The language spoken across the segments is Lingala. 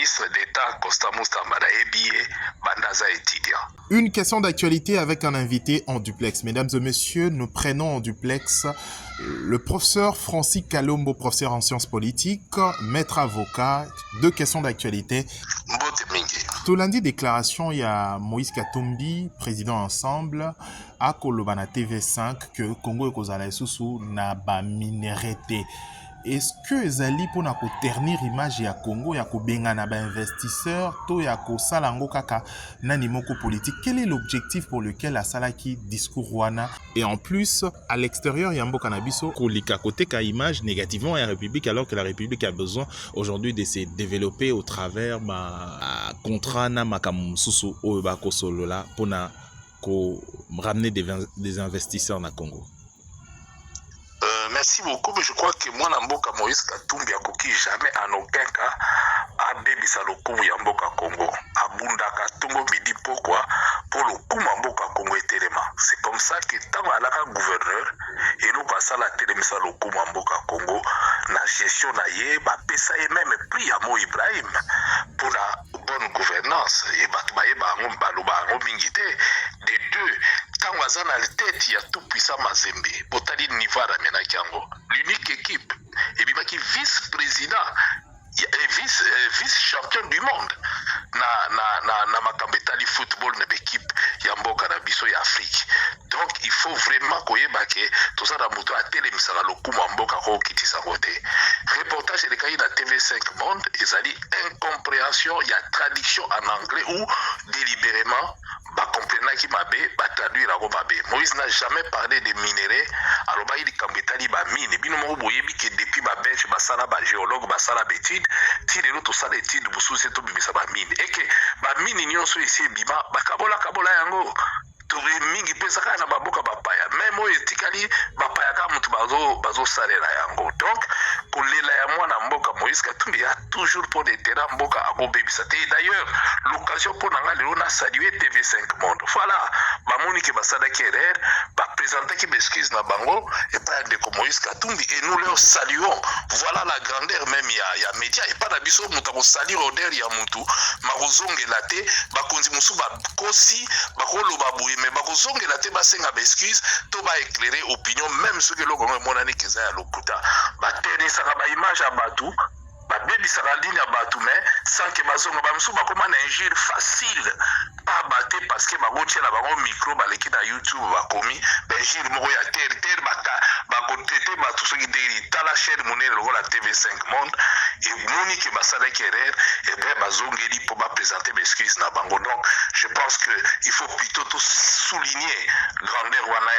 ministre d'État Constant Mutamba Ebiye Bandaza étudiant. Une question d'actualité avec un invité en duplex. Mesdames et messieurs, nous prenons en duplex le professeur Francis Kalombo, professeur en sciences politiques, maître avocat. Deux questions d'actualité. Tout lundi, déclaration, il y a Moïse Katumbi, président ensemble, à Kolobana TV5, que Congo et Kozala Susu n'a pas minérité. Est-ce que Zali pour na ko ternir image ya Congo ya ko benga na ba investisseur to ya ko salango kaka nani moko politique? Quel est l'objectif pour lequel la salaki discours wana? Et en plus, à l'extérieur, Yambo Kanabiso ko lika kote ka image négativement à la République, alors que la République a besoin aujourd'hui de se développer au travers ma contrat na makamsusu o ba ko solo la pour na ko ramener des investisseurs na Congo. Merci beaucoup, mais je crois que moi, Namboka Moïse Katumbi a coquille jamais en aucun cas à Bébisa le coup Yamboka Congo. À Bunda Katungo midi pourquoi pour le coup Mamboka Congo et Téléma. C'est comme ça que tant à la gouverneur et nous passons la Télémisa le coup Mamboka Congo, la gestion naïe, pesa et même plus à Mo Ibrahim pour la bonne gouvernance et Batbaye Baloba Mingite des deux. Tant à la tête, il y a tout puissant Mazembe. Botali Nivara Menakiango. L'unique équipe. Et bien qui vice-président, vice-champion du monde. Na Makambetali football na l'équipe Yamboka na biso ya Afrique. Donc il faut vraiment koyebake tout ça na muto a télémisala lokuma mboka ko kitisa côté. Reportage de Kaï na TV5 Monde, ils ont dit incompréhension, il y a traduction en anglais ou délibérément comprendre qui m'a traduire à Romabe. Moïse n'a jamais parlé de minéraux. Alors il dit Kambetali ba mine. Bino mo boyebi que depuis ba bench ba sala ba géologue ba sala bétude, ti le to sala étude busu se to bimisa ba mine. Et que ba mine nyonso ici bima ba kabola yango. Tobe mingi pesa kana baboka bapaya. Même o etikali bapaya ka mutu bazo salela yango. Donc kolela ya mwana mboka Moïse Katumbi a toujours pour des terrains mboka ako bebisa te. D'ailleurs, l'occasion pour nanga lelo na saluer TV5 Monde. Voilà, ba moni ke basada kerer, ba présenter ki beskise na bango et pas de Moïse Katumbi et nous leur saluons. Voilà la grandeur même ya média et pas na biso mutu ko salir odeur ya mutu. Marozonge laté ba konzi musu ba kosi ba koloba boye mais ba kozonge laté ba senga beskise to ba éclairer opinion même ceux que l'on monani keza ya lokuta. Ba tenisa ba image à Batou, ba baby saradine à Batou, mais sans que bazonga ba msu ba comment injure facile pas battre parce que ba gotia la ba micro ba leki na YouTube ba komi ba injure moko ya terre ba kotete ba tout ce qui dit ta la chaîne monene le la TV5 Monde et moni que ba sala kerer et ben bazongeli pour ba présenter excuse na bango. Donc je pense que il faut plutôt tout souligner grandeur wana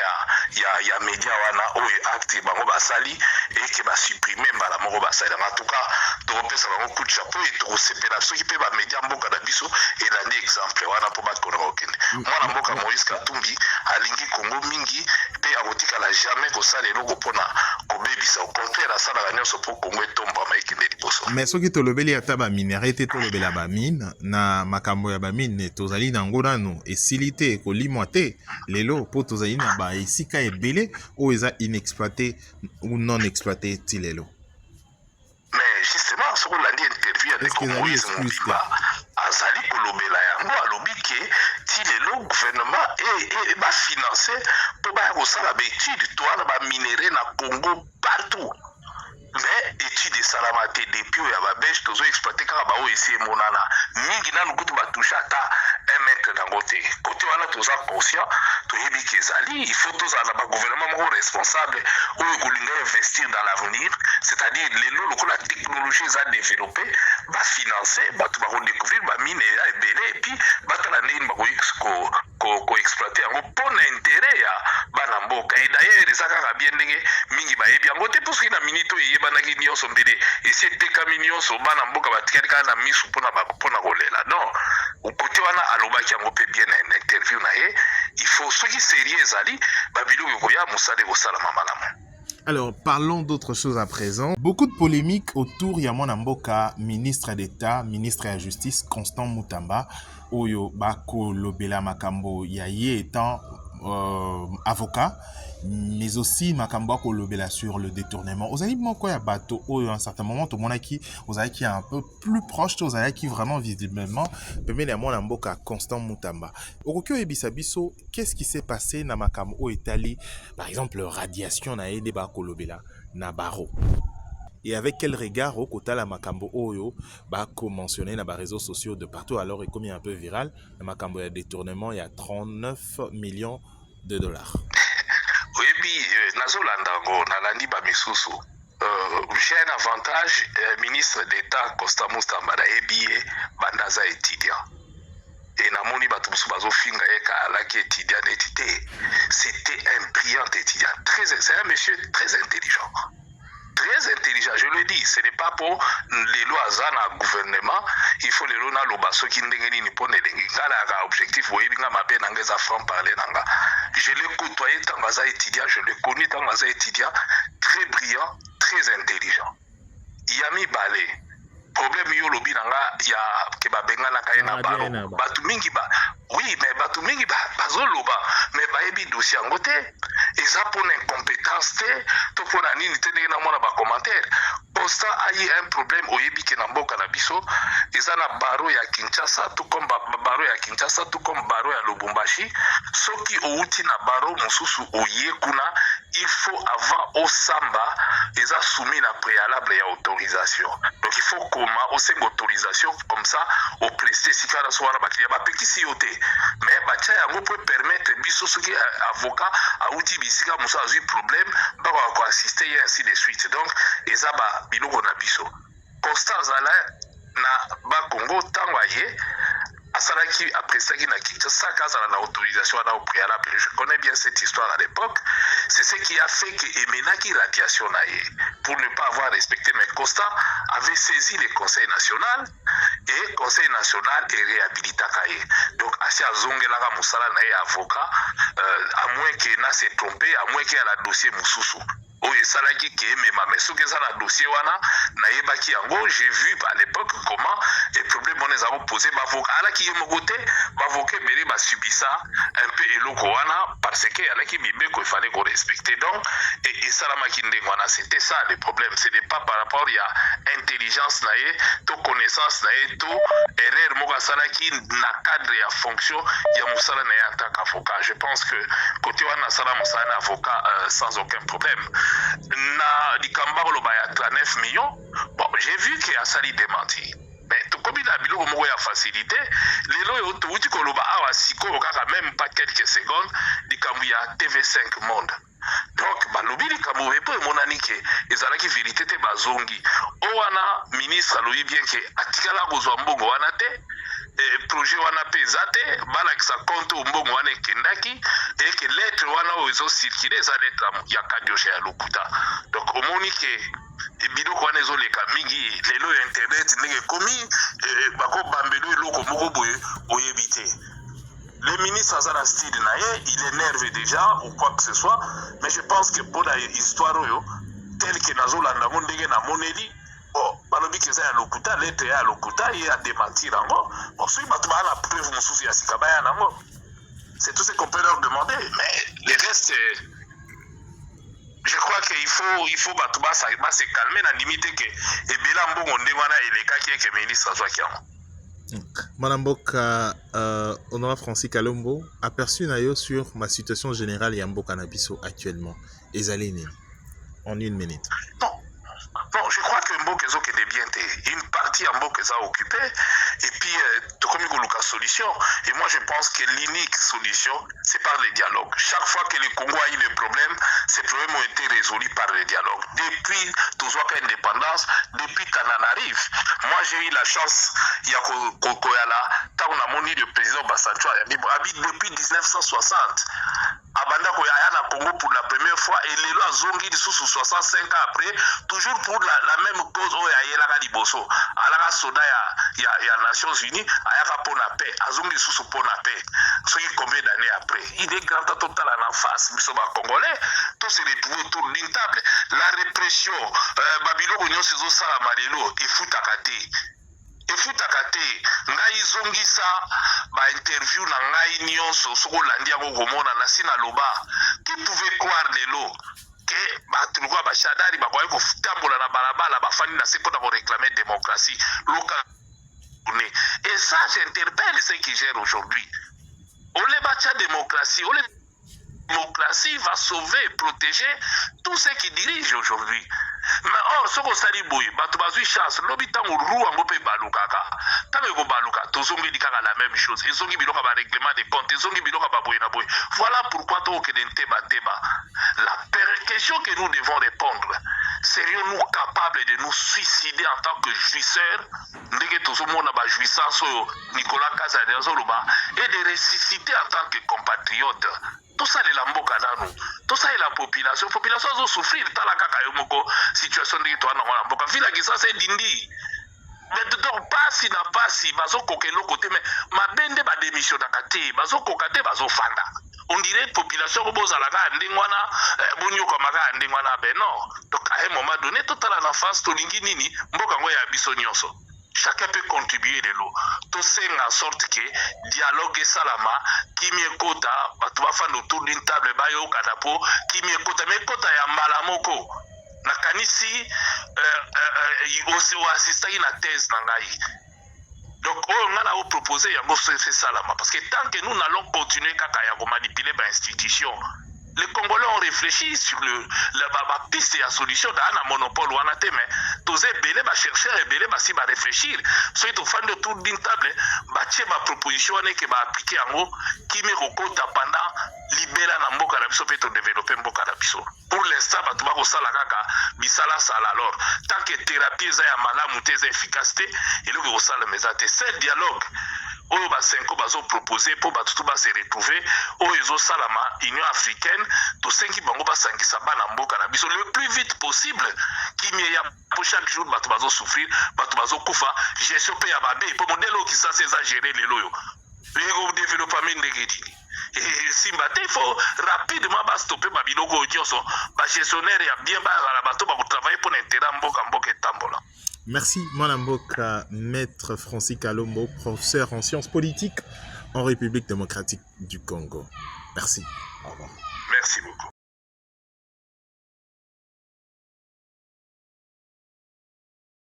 ya média wana o acte bango ba sali et que ba supprimer mbala moko ba sali en tout cas to pesa bango coup de chapeau et to sepela ceux qui peut ba média mboka na biso et l'année exemple wana pour battre kono okende mwana mboka Moïse Katumbi alingi Congo mingi pe akotika la jamais ko sala eloko pona ko bebisa au contraire la sala nyonso pour Congo etomba maikende liboso. Mais soki tolobeli ata ba minéralité tolobela ba mine na makambo ya ba mine tozali nango nano esili te kolimwa te lelo po tozali na ba esika ebele o eza inexploité ou non exploité ti lelo. Mais justement ce qu'on a dit interview avec Moïse Moudiba azali kolobela yango alobi ke ti lelo gouvernement et ba financer pour ba kosala ba étude to na ba minéraux na Congo partout. Mais étude salamate depuis ya ba beche tozo exploiter kaka ba o esi monana mingi nanu kutu ba toucha ta 1 mètre dans côté wana toza conscient to yebi ke zali il faut toza na ba gouvernement mo responsable ou kolinga investir dans l'avenir, c'est-à-dire les la technologie za développer ba financer ba to ba découvrir ba mine ya ebele et puis ba tala nini ba ko exploiter yango pour l'intérêt ya bana mboka. Et d'ailleurs ezaka ka bien ndenge mingi ba yebi yango te parce que na minito yebanaki nyonso mbele esi tekami nyonso bana mboka batikali kaka na misu mpona kolela. Non okote wana alobaki yango mpe bien na interview na ye il faut soki sérieux ezali babiloko ekoya mosala ekosalama malamu. Alors, parlons d'autre chose à présent. Beaucoup de polémiques autour ya mwana mboka, ministre d'État, ministre de la Justice, Constant Mutamba, oyo bako lobela makambo ya ye étant avocat, mais aussi makambo kolobela sur le détournement. Aux amis moko ya bateau à un certain moment tout le monde qui aux amis qui est un peu plus proche aux amis qui vraiment visiblement permet les mon mboka Constant Mutamba. Okokyo ebisa biso, qu'est-ce qui s'est passé na makambo etali par exemple radiation na ede ba kolobela na baro. Et avec quel regard au kota la makambo oyo ba mentionné dans les réseaux sociaux de partout alors et comme il est un peu viral la makambo ya détournement il y a 39 millions de dollars. Oui, nazolanda ngo nalandi ba misusu. J'ai un avantage, ministre d'État Constant Mutamba na EBA bandaza étudiant. Et namoni bato musu bazofinga ye ka alaki étudiant netité. C'était un brillant étudiant, c'est un monsieur très intelligent. Très intelligent, je le dis, ce n'est pas pour les lois à gouvernement, il faut les lois à l'obasso qui n'engagent ni pour n'engager. Quand objectif, vous voyez, bien ma peine n'engage à franc parler n'anga. Je l'ai côtoyé tant que étudiant, je l'ai connu tant que étudiant, très brillant, très intelligent. Yami Balé, problème yo lobi nanga ya ke ba benga na kaye na baro. Batu mingi ba, oui, mais batu mingi ba bazoloba, mais ba ebi dossier ngote. Eza pour l'incompétence to pour la nini te na mona ba commentaire. Constant a eu un problème au yebi ke na mboka na biso, eza na baro ya Kinshasa tout comme baro ya Kinshasa tout comme baro ya Lubumbashi, soki outi na baro mususu oye kuna, il faut avant au samba eza soumis na préalable ya autorisation. Donc il faut comment au sem autorisation comme ça au prester si kana soara ba client ba petit yote. Mais ba cha yango peut permettre biso soki avocat a outi bisika musa azu problème ba ko assister et ainsi de suite. Donc eza ba biloko na biso. Constant zala na ba Congo tangaye asalaki après ça qui n'a quitté ça casa la autorisation à au préalable. Je connais bien cette histoire à l'époque. C'est ce qui a fait que Emenaki radiation naie pour ne pas avoir respecté mais Constant avait saisi le Conseil national et le Conseil national est réhabilité kaye. Donc Asia Zongelaka Moussala naie avocat à moins qu'il n'a s'est trompé, à moins qu'il y a la dossier Moussousou. Oye salaki ke mema mais soki eza na dossier wana nayebaki yango j'ai vu à l'époque comment les problèmes on les a posé bavoka alaki ye moko te bavoka ebele basubisa un peu eloko wana parce que alaki mibeko il fallait qu'on respecte donc et salamaki ndenge wana c'était ça le problème ce n'est pas par rapport ya intelligence na ye to connaissance na ye to erreur moko asalaki na cadre ya fonction ya mosala na ye en tant qu'avocat. Je pense que côté wana sala mosala na avocat sans aucun problème. Na dikamba loba ya 39 millions. Bon, j'ai vu qu'il y a sali démenti. Mais tout comme il a biloko moko ya facilité, lelo yo to uti ko loba awa siko kaka même pas quelques secondes dikambu ya TV5 Monde. Donc balobi likambo epo emonani ke ezalaki vérité te bazongi. O wana ministre alobi bien ke atikala kozwa mbongo wana te. Projet wana pezate balakisa compte mbongo wana ekendaki et que lettre wana ozo circuler eza lettre ya kadiosha ya lokuta. Donc omoni ke biloko wana ezoleka mingi lelo ya internet ndenge komi bako bambelo eloko moko boye oyebi te. Le ministre Azara style naye il énerve déjà ou quoi que ce soit, mais je pense que pour la histoire oyo tel que nazolanda mo ndenge na moneli bon, balobi que ça ya lokuta, lettre ya lokuta, il a démenti nango. Bon, si batu ba la preuve mususu ya sikabaya nango. C'est tout ce qu'on peut leur demander, mais le reste je crois qu'il faut batu ba se calmer na limite que ebela mbongo ndenge wana elekaki ke ministre azwaki yango. Madame Mboka, Honorable Francis Kalombo, aperçu nayo sur ma situation générale ya Mboka na biso actuellement. Ezali nini? En une minute. Non, je crois que Mboka est bien. Une partie en Mboka est occupée. Et puis, comme il y a solution. Et moi, je pense que l'unique solution, c'est par le dialogue. Chaque fois que le Congo a eu des problèmes, ces problèmes ont été résolus par le dialogue. Depuis toujours l'indépendance, depuis Tananarive, moi, j'ai eu la chance, il y a Kokoyala, tant on a moni le président Bassancho, habite depuis 1960. Abanda Koyaya na Congo pour la première fois et les lois zongi sous 65 ans après, toujours pour la même cause où il y a Liboso. Alaka soda ya Nations Unies, ayaka pour la paix, azongi sous pour la paix. Ce qui combien d'années après, il est grand total en face, mais soba congolais, tous se retrouvent autour d'une table. La répression, Babylone Union Sezo Sala Marelo, et Foutakate. Efutaka te ngai zongisa interview na ngai nyonso soko landi yango komona na sina loba qui pouvait croire lelo que bato ba shadari ba kwa kotambola na balabala bafandi na seko na ko réclamer démocratie local. Et ça j'interpelle ceux qui gèrent aujourd'hui. On les bâtit démocratie, démocratie va sauver et protéger tous ceux qui dirigent aujourd'hui. Mais or, ce qu'on s'est dit, bato bazui chance, l'hôpital ou roue en gopé balukaka. Tant que baluka, tozongi dikaka la même chose. Ils ont mis le règlement des comptes, ils ont mis le boy. Voilà pourquoi toi que teba. La question que nous devons répondre, serions-nous capables de nous suicider en tant que jouisseurs, ndenge tozomo na ba jouissance Nicolas Kazadezoloba, et de ressusciter en tant que compatriotes. Tout ça, les lamboka nanu. Tout ça, la population. La population a souffrir. Dans la kakayomoko, situation de toi, non, lamboka. Villa qui ça, c'est dindi. Mais donc, pas si n'a pas si, bazo kokelo côté, mais ma bende ba démission d'akate, bazo kokate, bazo fanda. On dirait population boza la ga ndingwana, bonyo kamaga ndingwana, ben non. Donc, à un moment donné, tout à la face, to lingi nini, mboka ngoya biso nyonso. Chacun peut contribuer de l'eau. Tout ça en sorte que dialogue et salama, qui m'y kota, tu vas faire autour d'une table, bayo kadapo, qui m'y kota, mais kota ya malamoko. Na kanisi, aussi au assistant na thèse nangai. Donc, on a proposé yango fait salama, parce que tant que nous n'allons continuer à manipuler l'institution, les Congolais ont réfléchi sur la piste et la solution d'un monopole ou un thème. Tous les belés va chercher et belés va réfléchir. Soit au fin de tour d'une table, bâtir ma proposition qui va appliquer en haut, qui me recompte pendant libérer la mboka la biso peut développer mboka la biso. Pour l'instant, tu vas au salakaka, bisala sala alors. Tant que thérapie est à malamu, tes efficacité, il est au sale mais c'est le dialogue. Oyo basenko bazo proposer pour batutu ba se retrouver oyo ezo salama Union africaine to sengi bango basangisa bana mboka na biso le plus vite possible qui mi ya pour chaque jour batu bazo souffrir batu bazo kufa gestion pe ya babe pour modèle qui ça c'est exagéré les loyo le développement ndegedi et simba il faut rapidement ba stopper ba biloko odioso ba gestionnaire ya bien ba la bato ba travailler pour l'intérêt mboka etambola. Merci, Mwanamboka, Maître Francis Kalombo, professeur en sciences politiques en République démocratique du Congo. Merci. Au revoir. Merci beaucoup.